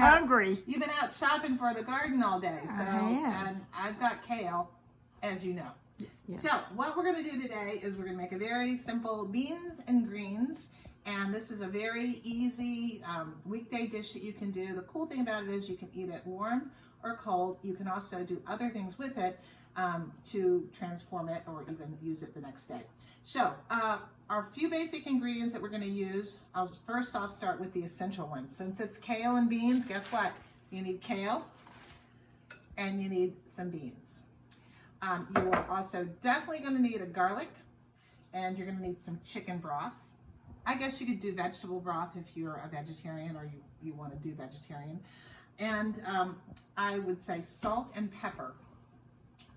hungry. You've been out shopping for the garden all day, so and I've got kale, as you know. Yes. So what we're going to do today is we're going to make a very simple beans and greens, and this is a very easy weekday dish that you can do. The cool thing about it is you can eat it warm or cold. You can also do other things with it to transform it or even use it the next day. So our few basic ingredients that we're going to use, I'll first off start with the essential ones. Since it's kale and beans, guess what? You need kale and you need some beans. You are also definitely going to need a garlic, and you're going to need some chicken broth. I guess you could do vegetable broth if you're a vegetarian or you want to do vegetarian. And I would say salt and pepper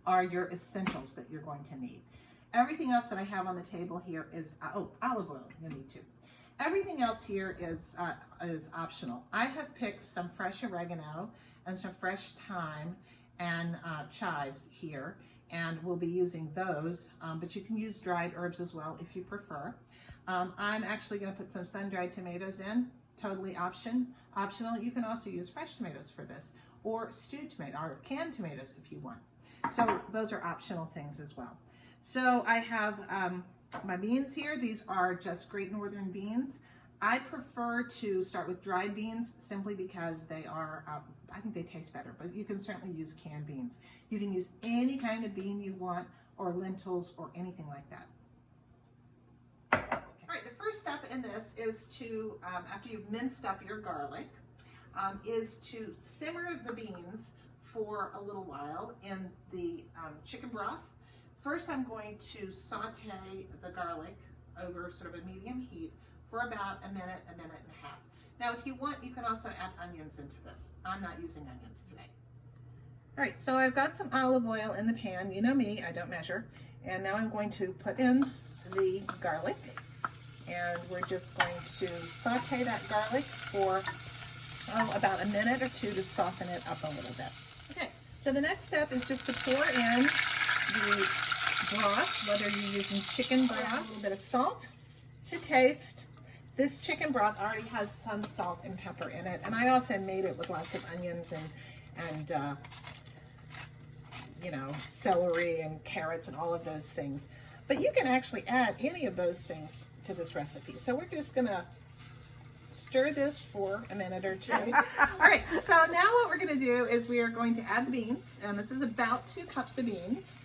are your essentials that you're going to need. Everything else that I have on the table here is, olive oil, you need to. Everything else here is optional. I have picked some fresh oregano and some fresh thyme and chives here, and we'll be using those, but you can use dried herbs as well if you prefer. I'm actually going to put some sun-dried tomatoes in, totally optional. You can also use fresh tomatoes for this, or stewed tomato, or canned tomatoes if you want. So those are optional things as well. So I have my beans here. These are just Great Northern beans. I prefer to start with dried beans simply because they are, I think they taste better, but you can certainly use canned beans. You can use any kind of bean you want, or lentils, or anything like that. All right, the first step in this is to, after you've minced up your garlic, is to simmer the beans for a little while in the chicken broth. First, I'm going to saute the garlic over sort of a medium heat for about a minute and a half. Now, if you want, you can also add onions into this. I'm not using onions today. All right, so I've got some olive oil in the pan. You know me, I don't measure. And now I'm going to put in the garlic. And we're just going to saute that garlic for about a minute or two to soften it up a little bit. Okay, so the next step is just to pour in the broth, whether you're using chicken broth, a little bit of salt to taste. This chicken broth already has some salt and pepper in it, and I also made it with lots of onions and you know, celery and carrots and all of those things. But you can actually add any of those things to this recipe. So we're just gonna stir this for a minute or two. All right, so now what we're gonna do is we are going to add the beans, and this is about 2 cups of beans.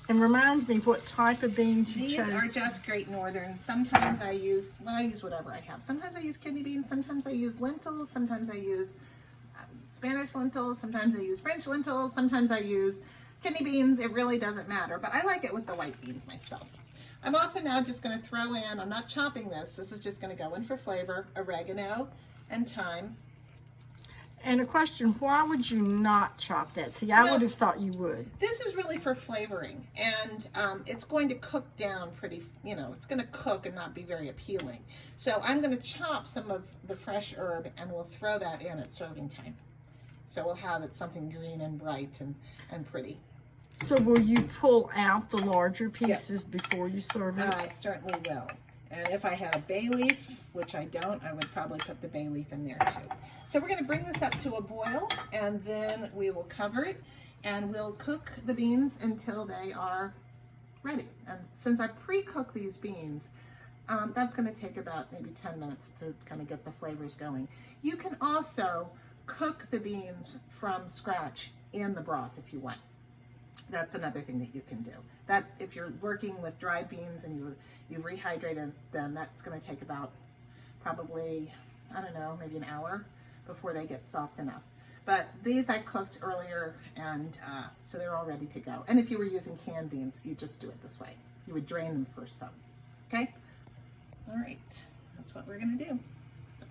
And remind me what type of beans you chose. These are just Great Northern. Sometimes I use whatever I have. Sometimes I use kidney beans, sometimes I use lentils, sometimes I use Spanish lentils, sometimes I use French lentils, sometimes I use kidney beans. It really doesn't matter, but I like it with the white beans myself. I'm also now just going to throw in, I'm not chopping this is just going to go in for flavor, oregano and thyme. And a question, why would you not chop that? See, I would have thought you would. This is really for flavoring, and it's going to cook down pretty, you know, it's going to cook and not be very appealing. So I'm going to chop some of the fresh herb, and we'll throw that in at serving time. So we'll have it something green and bright and pretty. So will you pull out the larger pieces Yes. before you serve it? I certainly will. And if I had a bay leaf, which I don't, I would probably put the bay leaf in there too. So we're going to bring this up to a boil, and then we will cover it, and we'll cook the beans until they are ready. And since I pre-cook these beans, that's going to take about maybe 10 minutes to kind of get the flavors going. You can also cook the beans from scratch in the broth if you want. That's another thing that you can do. That if you're working with dried beans and you've rehydrated them, that's going to take about probably, I don't know, maybe an hour before they get soft enough. But these I cooked earlier, and so they're all ready to go. And if you were using canned beans, you just do it this way. You would drain them first though. Okay? All right, that's what we're going to do. So.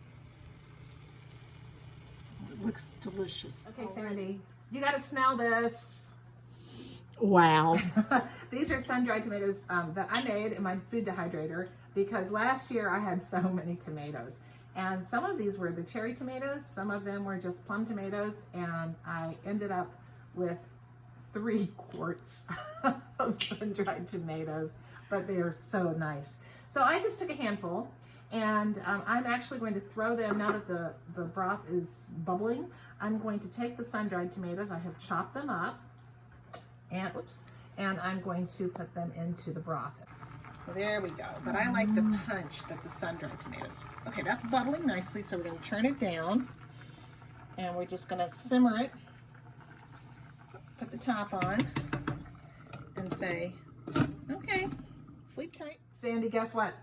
It looks delicious. Okay, Sandy, you got to smell this. Wow. These are sun-dried tomatoes that I made in my food dehydrator because last year I had so many tomatoes. And some of these were the cherry tomatoes, some of them were just plum tomatoes, and I ended up with 3 quarts of sun-dried tomatoes, but they are so nice. So I just took a handful And I'm actually going to throw them, now that the broth is bubbling, I'm going to take the sun-dried tomatoes. I have chopped them up, and I'm going to put them into the broth. So there we go. But I like the punch that the sun-dried tomatoes. Okay, that's bubbling nicely, so we're going to turn it down, and we're just going to simmer it. Put the top on, and say, okay, sleep tight. Sandy, guess what?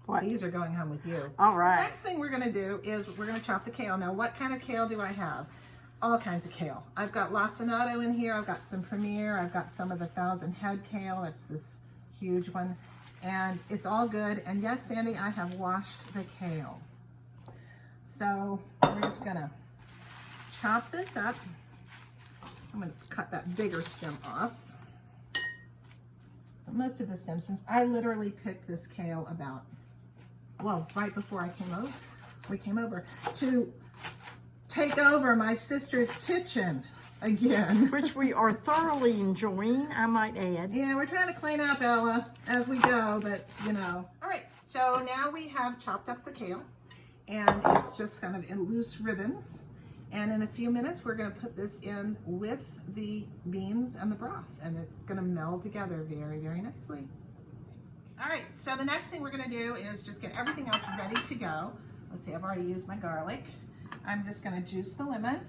What? These are going home with you. All right. The next thing we're going to do is we're going to chop the kale. Now, what kind of kale do I have? All kinds of kale. I've got lacinato in here. I've got some premier. I've got some of the 1,000-head kale. That's this huge one. And it's all good. And yes, Sandy, I have washed the kale. So we're just going to chop this up. I'm going to cut that bigger stem off. Most of the stems, since I literally picked this kale about, well, right before we came over to take over my sister's kitchen again. Which we are thoroughly enjoying, I might add. Yeah, we're trying to clean up, Ella, as we go, but you know. All right, so now we have chopped up the kale, and it's just kind of in loose ribbons. And in a few minutes, we're going to put this in with the beans and the broth, and it's going to meld together very, very nicely. All right, so the next thing we're going to do is just get everything else ready to go. Let's see, I've already used my garlic. I'm just going to juice the lemon.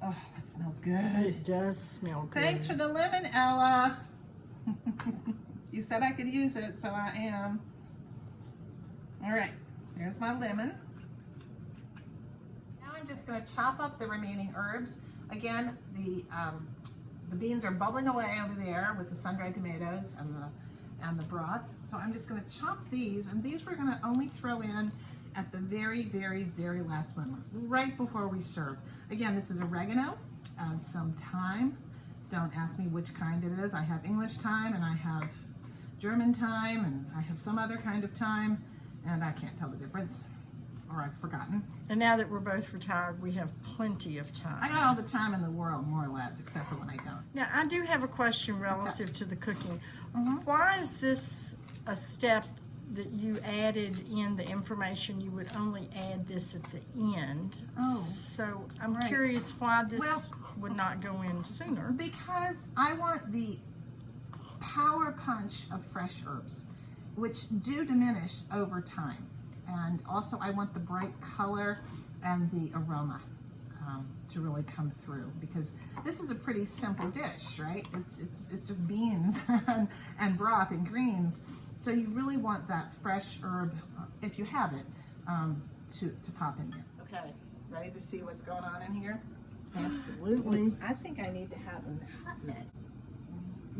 Oh, that smells good. It does smell good. Thanks for the lemon, Ella. You said I could use it, so I am. All right, here's my lemon. Now I'm just going to chop up the remaining herbs. Again, the beans are bubbling away over there with the sun-dried tomatoes and the broth. So I'm just going to chop these, and these we're going to only throw in at the very, very, very last moment, right before we serve. Again, this is oregano and some thyme. Don't ask me which kind it is. I have English thyme, and I have German thyme, and I have some other kind of thyme, and I can't tell the difference, or I've forgotten. And now that we're both retired, we have plenty of time. I got all the time in the world, more or less, except for when I don't. Now, I do have a question relative to the cooking. Why is this a step that you added in the information? You would only add this at the end. Oh, so I'm right. curious why this would not go in sooner. Because I want the power punch of fresh herbs, which do diminish over time. And also I want the bright color and the aroma to really come through, because this is a pretty simple dish, right? It's just beans and broth and greens. So you really want that fresh herb, if you have it, to pop in here. Okay, ready to see what's going on in here? Absolutely. I think I need to have a hot mitt.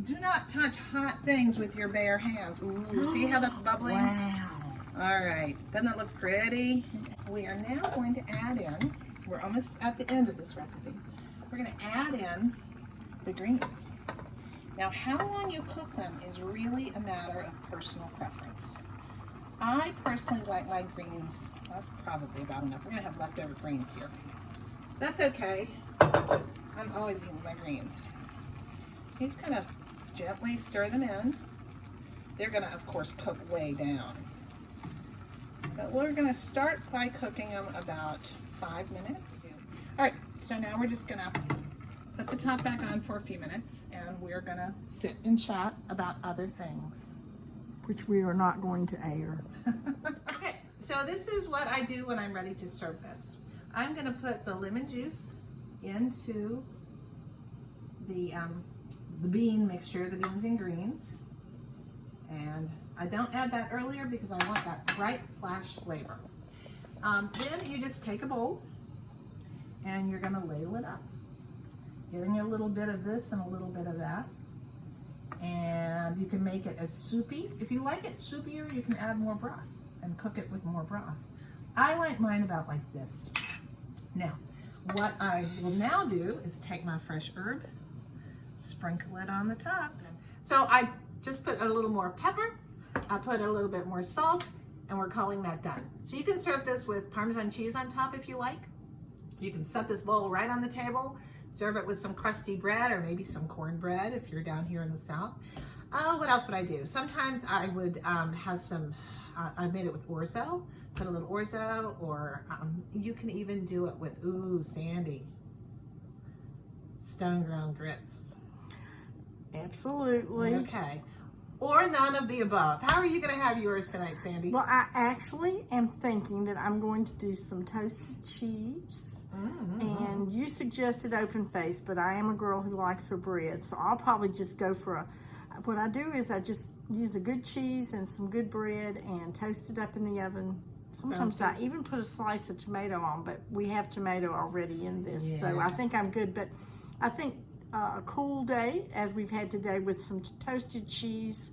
Do not touch hot things with your bare hands. Ooh, see how that's bubbling? Wow. All right, doesn't that look pretty? We are now going to add in, we're almost at the end of this recipe, we're going to add in the greens. Now, how long you cook them is really a matter of personal preference. I personally like my greens, that's probably about enough. We're going to have leftover greens here. That's okay. I'm always eating my greens. You just kind of gently stir them in. They're going to, of course, cook way down. But we're going to start by cooking them about 5 minutes. All right, so now we're just going to put the top back on for a few minutes, and we're going to sit and chat about other things. Which we are not going to air. Okay, so this is what I do when I'm ready to serve this. I'm going to put the lemon juice into the bean mixture, the beans and greens. And I don't add that earlier because I want that bright flash flavor. Then you just take a bowl and you're going to ladle it up, getting a little bit of this and a little bit of that. And you can make it as soupy. If you like it soupier, you can add more broth and cook it with more broth. I like mine about like this. Now, what I will now do is take my fresh herb, sprinkle it on the top. So I just put a little more pepper, I put a little bit more salt, and we're calling that done. So you can serve this with Parmesan cheese on top if you like. You can set this bowl right on the table, serve it with some crusty bread or maybe some cornbread if you're down here in the South. What else would I do? Sometimes I would have some I made it with orzo. Put a little orzo, or you can even do it with, ooh, Sandy, stone-ground grits. Absolutely. Okay. Or none of the above. How are you going to have yours tonight, Sandy? Well, I actually am thinking that I'm going to do some toasted cheese. And you suggested open face, but I am a girl who likes her bread, so I'll probably just go for what I do is I just use a good cheese and some good bread and toast it up in the oven. Sometimes I even put a slice of tomato on, but we have tomato already in this, so I think I'm good. But I think a cool day, as we've had today, with some toasted cheese,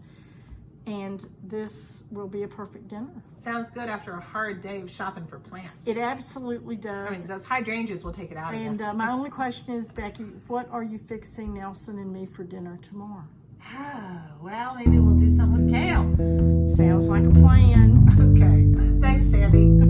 and this will be a perfect dinner. Sounds good after a hard day of shopping for plants. It absolutely does. I mean, those hydrangeas will take it out again. And my only question is, Becky, what are you fixing Nelson and me for dinner tomorrow? Oh, well, maybe we'll do something with kale. Sounds like a plan. Okay. Thanks, Sandy.